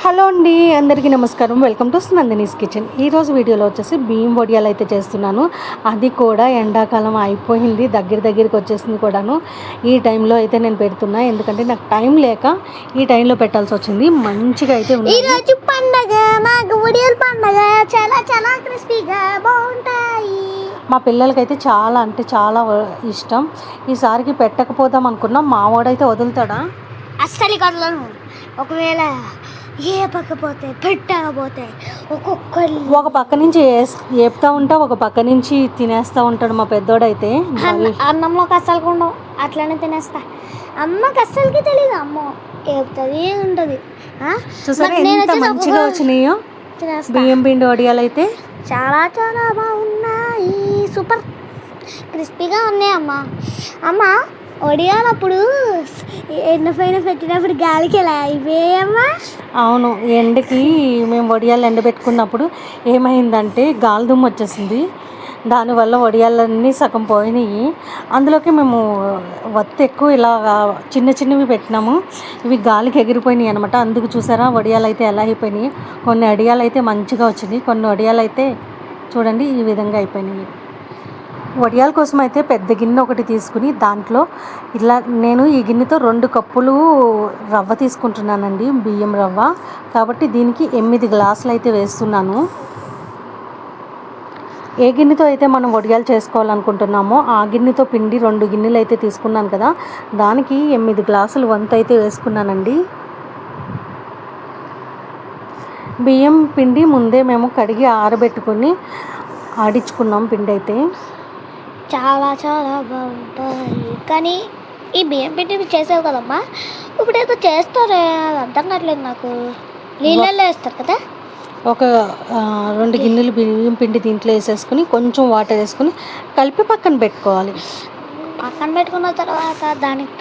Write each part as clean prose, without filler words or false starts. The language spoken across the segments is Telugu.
హలో అండి, అందరికీ నమస్కారం. Welcome to Nandini's kitchen. ఈరోజు వీడియోలో వచ్చేసి బియ్యం వడియాలు అయితే చేస్తున్నాను. అది కూడా ఎండాకాలం అయిపోయింది, దగ్గరికి వచ్చేసింది కూడాను. ఈ టైంలో అయితే నేను పెడుతున్నా, ఎందుకంటే నాకు టైం లేక ఈ టైంలో పెట్టాల్సి వచ్చింది. మంచిగా అయితే ఉంది. ఈరోజు పండగ, నాకు వడియాలు పండగ, చాలా చాలా క్రిస్పీగా బాగుంటాయి. మా పిల్లలకైతే చాలా అంటే చాలా ఇష్టం. ఈసారికి పెట్టకపోదాం అనుకున్నా, మా వాడైతే వదులుతాడా? అస్సలు కదలను. ఒకవేళ ఏ పక్కపోతే పెట్టకపోతే ఒక్కొక్కరు ఒక పక్క నుంచి వేపుతా ఉంటా, ఒక పక్క నుంచి తినేస్తూ ఉంటాడు మా పెద్దోడైతే. అన్నంలోకి అస్సలు ఉండవు, అట్లనే తినేస్తా. అమ్మకి అస్సలకి తెలియదు, అమ్మ ఏపుతుంది ఉంటుంది. చూసారా ఎంత మంచిగా వచ్చినాయో బియ్యం పిండి వడియాలు అయితే. చాలా చాలా బాగున్నాయి, సూపర్ క్రిస్పీగా ఉన్నాయి. అమ్మ వడియాలప్పుడు ఎండ పైన పెట్టినప్పుడు గాలికి ఎలా అయిపోయామ్మా? అవును, ఎండకి మేము వడియాలు ఎండబెట్టుకున్నప్పుడు ఏమైందంటే గాలి దుమ్ము వచ్చేసింది. దానివల్ల వడియాలన్నీ సగం పోయినాయి. అందులోకి మేము వత్తు ఎక్కువ ఇలా చిన్నవి పెట్టినాము, ఇవి గాలికి ఎగిరిపోయినాయి అనమాట. అందుకు చూసారా వడియాలు అయితే ఎలా అయిపోయినాయి. కొన్ని వడియాలు అయితే మంచిగా వచ్చినాయి, కొన్ని వడియాలు అయితే చూడండి ఈ విధంగా అయిపోయినాయి. వడియాల కోసం అయితే పెద్ద గిన్నె ఒకటి తీసుకుని దాంట్లో ఇలా నేను ఈ గిన్నెతో 2 కప్పులు రవ్వ తీసుకుంటున్నానండి, బియ్యం రవ్వ. కాబట్టి దీనికి 8 గ్లాసులు అయితే వేస్తున్నాను. ఏ గిన్నెతో అయితే మనం వడియాలు చేసుకోవాలనుకుంటున్నామో ఆ గిన్నెతో పిండి 2 గిన్నెలు అయితే తీసుకున్నాను కదా, దానికి 8 గ్లాసులు వంతు అయితే వేసుకున్నానండి. బియ్యం పిండి ముందే మేము కడిగి ఆరబెట్టుకొని ఆడించుకున్నాం పిండి అయితే. చాలా చాలా బాగుంటాయి. కానీ ఈ బియ్యం పిండి చేసావు కదమ్మా, ఇప్పుడు ఏదో చేస్తారే, అది అర్థం కావట్లేదు నాకు. నీళ్ళల్లో వేస్తారు కదా. ఒక 2 గిన్నెలు బియ్యం పిండి దీంట్లో వేసేసుకుని కొంచెం వాటర్ వేసుకుని కలిపి పక్కన పెట్టుకోవాలి. పక్కన పెట్టుకున్న తర్వాత దానికి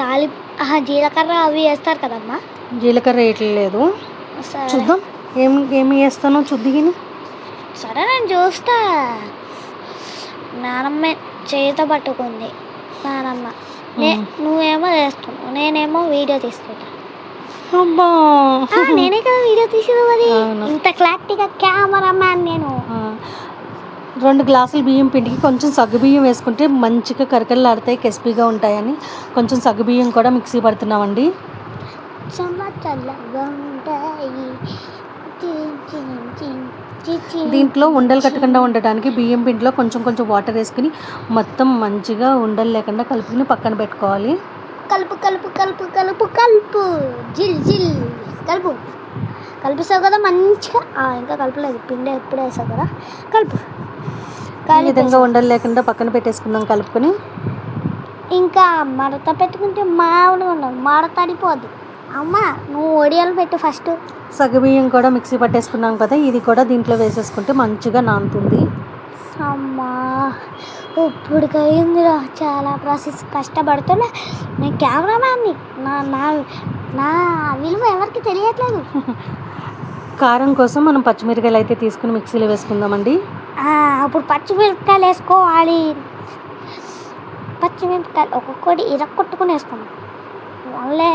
జీలకర్ర అవి వేస్తారు కదమ్మా. జీలకర్ర వేయట్లేదు, చూద్దాం ఏమి వేస్తానో చూద్దిగిని. సరే నేను చూస్తా. నానమ్మ చేతితో పట్టుకుంది, నానమ్మ. నువ్వేమో చేస్తున్నావు, నేనేమో వీడియో తీసుకుంటా. అబ్బా, నేనే కదా వీడియో తీసేది, అది ఇంత క్లారిటీగా కెమెరామ్యాన్ నేను. 2 గ్లాసులు బియ్యం పిండికి కొంచెం సగ్గుబియ్యం వేసుకుంటే మంచిగా కరకరలాడతాయి, క్రిస్పీగా ఉంటాయని కొంచెం సగ్గుబియ్యం కూడా మిక్సీ పడుతున్నామండి. చాలా చల్లగా ఉంటాయి. దీంట్లో ఉండలు కట్టకుండా ఉండటానికి బియ్యం పిండిలో కొంచెం వాటర్ వేసుకుని మొత్తం మంచిగా ఉండలు లేకుండా కలుపుకుని పక్కన పెట్టుకోవాలి. కలుపు కలుపు కలుపు కలుపు కలుపు జిల్ జిల్ కలుపు. కలిపిస్తావు కదా మంచిగా. ఇంకా కలపలేదు, పిండి ఎప్పుడు వేసావు కదా, కలుపు. ఈ విధంగా ఉండలు లేకుండా పక్కన పెట్టేసుకుందాం కలుపుకొని. ఇంకా మడత పెట్టుకుంటే మామూలుగా ఉండదు, మడత అడిపోద్ది. అమ్మ నువ్వు వడియాలు పెట్టు ఫస్ట్. సగ్గుబియ్యం కూడా మిక్సీ పట్టేసుకున్నాం కదా, ఇది కూడా దీంట్లో వేసేసుకుంటే మంచిగా నానుతుంది. అమ్మా ఇప్పటికి అయిందిరా, చాలా ప్రాసెస్ కష్టపడుతున్నా. నేను కెమెరామ్యాన్ని, నా విలువ ఎవరికి తెలియట్లేదు. కారం కోసం మనం పచ్చిమిరకాయలు అయితే తీసుకుని మిక్సీలో వేసుకుందామండి. అప్పుడు పచ్చిమిరపకాయలు వేసుకోవాలి. పచ్చిమిరపకాయలు ఒక్కొక్కటి ఇరక్కొట్టుకుని వేసుకున్నాం. మళ్ళీ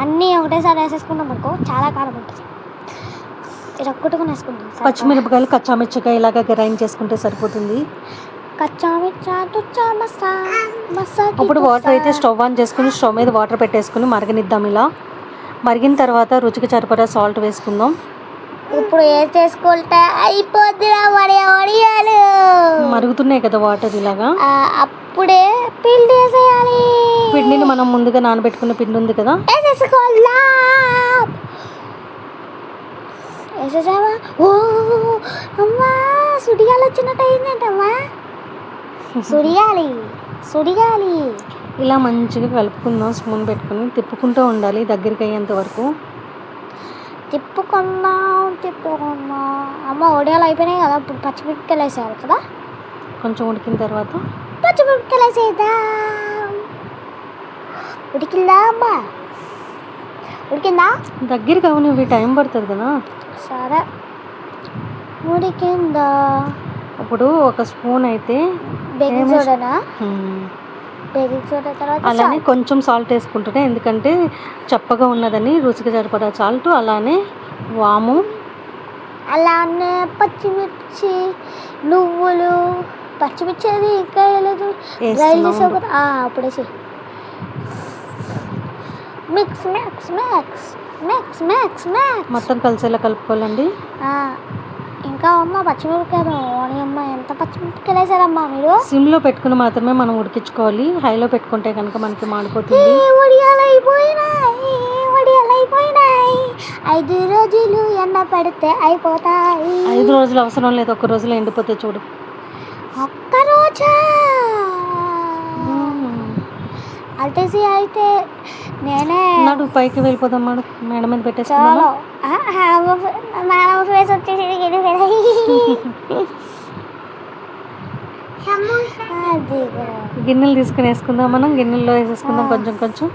అన్నీ ఒకటేసారి వేసేసుకున్నాం అనుకో, చాలా కారం ఉంటుంది. ఇరక్కొట్టుకుని వేసుకుంటాం. పచ్చిమిరపకాయలు కచ్చామిర్చికాయ ఇలాగా గ్రైండ్ చేసుకుంటే సరిపోతుంది. అప్పుడు వాటర్ అయితే స్టవ్ ఆన్ చేసుకుని స్టవ్ మీద వాటర్ పెట్టేసుకుని మరగనిద్దాం. ఇలా మరిగిన తర్వాత రుచికి సరిపడా సాల్ట్ వేసుకుందాం. ఇప్పుడు ఏం చేసుకుంటా అయిపోద్ది వడియాలు. మరుగుతున్నాయి కదా వాటర్, ఇలాగా అప్పుడే పిండి వేసేయాలి. పిండిని మనం ముందుగా నానబెట్టుకున్న పిండి ఉంది కదా, వేసేసావా? ఓ అమ్మా, సుడిగాలి వచ్చినట్టు అయిందంటమ్మా. సుడిగాలి. ఇలా మంచిగా కలుపుకుందాం. స్పూన్ పెట్టుకుని తిప్పుకుంటూ ఉండాలి దగ్గరికి అయ్యేంత వరకు. తిప్పుకుందాం. అమ్మ వడియాలు అయిపోయినాయి కదా, ఇప్పుడు పచ్చిమిరపకాయలు వేసేయాలి కదా. కొంచెం ఉడికిన తర్వాత పచ్చిమిరపకాయలు వేసేద్దాం. ఉడికిందా అమ్మా? ఉడికిందా? దగ్గరికి అవును, ఇవి టైం పడుతుంది కదా. సరే ఉడికిందా? ఇప్పుడు ఒక స్పూన్ అయితే బేకింగ్ సోడానా? బేకింగ్ సోడా తర్వాత అలానే కొంచెం సాల్ట్ వేసుకుంటున్నా, ఎందుకంటే చప్పగా ఉన్నదని రుచికి సరిపడా సాల్ట్, అలానే వాము, అలానే పచ్చిమిర్చి, నువ్వులు, పచ్చిమిర్చి అది ఇంకా వేయలేదు, గ్రైండ్ చేసావు కదా అప్పుడేసి mix max max max max max మొత్తం కలిసేలా కలుపుకోవాలండి. ఇంకా అమ్మ పచ్చిమిరపకాయలు అమ్మ ఎంత పచ్చిమిరపకాయలు వేసారమ్మా మీరు? సిమ్లో పెట్టుకుని మాత్రమే మనం ఉడికించుకోవాలి. హైలో పెట్టుకుంటే కనుక మనకి మాడిపోతుంది. వడియాలు అయిపోయినాయి, వడియాలు అయిపోయినాయి, 5 రోజులు ఎండ పెడితే అయిపోతాయి. 5 రోజులు అవసరం లేదు, 1 రోజులో ఎండిపోతే చూడు. ఒక్క రోజా అల్టేసి అయితే నేనే నాడు పైకి వెళ్ళిపోదాం మేడం, మేడ మీద చాలా పెట్టేసుకుందామా? మేడం ఫేస్ వచ్చేసి గిన్నెలు తీసుకుని వేసుకుందాం. మనం గిన్నెల్లో వేసేసుకుందాం. కొంచెం కొంచెం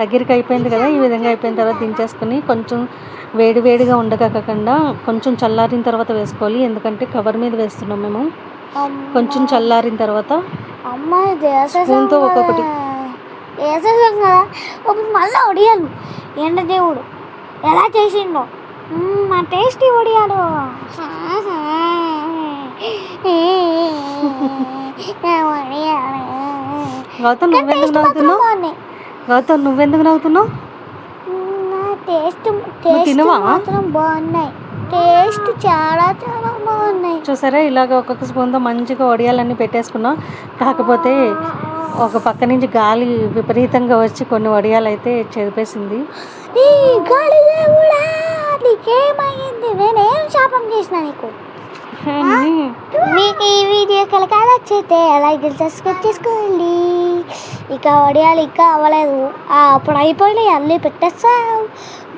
దగ్గరికి అయిపోయింది కదా, ఈ విధంగా అయిపోయిన తర్వాత దించేసుకుని కొంచెం వేడి వేడిగా ఉండకాకుండా కొంచెం చల్లారిన తర్వాత వేసుకోవాలి. ఎందుకంటే కవర్ మీద వేస్తున్నాం మేము. కొంచెం చల్లారిన తర్వాత అమ్మాయి స్పూన్తో ఒక్కొక్కటి వేసేసాం కదా, ఇప్పుడు మళ్ళీ వడియాలు ఎండ దేవుడు ఎలా చేసిండో మా టేస్టీ వడియాలు. గౌతమ్ నువ్వెందుకు నవ్వుతున్నావు? గౌతమ్ నువ్వెందుకు నవ్వుతున్నావు? టేస్ట్ తినవా? మాత్రం బాగున్నాయి, టేస్ట్ చాలా చాలా బాగున్నాయి. చూసారా, ఇలాగ ఒక్కొక్క స్పూన్తో మంచిగా వడియాలన్నీ పెట్టేసుకున్నాం. కాకపోతే ఒక పక్క నుంచి గాలి విపరీతంగా వచ్చి కొన్ని వడియాలు అయితే చెరిపేసింది. ఈ గాలి దేవుడా నీకేమైంది? నేనేం శాపం చేసిన నీకు? మీకు ఈ వీడియో కనుక నచ్చితే లైక్ సబ్స్క్రైబ్ చేసుకోండి. ఇక వడియాలు ఇంకా అవ్వలేదు, అప్పుడు అయిపోయినాయి అన్నీ పెట్టేస్తావు.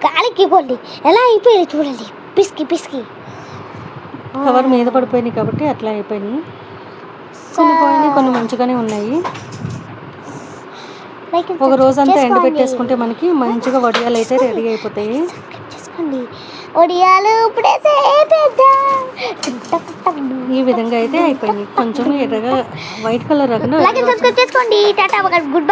గాలికి ఇవ్వండి ఎలా అయిపోయింది చూడండి, పిసికి పిసికి. కవర్ మీద పడిపోయినాయి కాబట్టి అట్లా అయిపోయినాయి. కొన్ని పోయినాయి, కొన్ని మంచిగానే ఉన్నాయి. ఒక రోజంతా ఎండబెట్టేసుకుంటే మనకి మంచిగా వడియాలు అయితే రెడీ అయిపోతాయి. వడియాలు ఇప్పుడే ఈ విధంగా అయితే అయిపోయింది. కొంచెం ఎర్రగా వైట్ కలర్ రాకుండా చేసుకోండి. Tata good bye.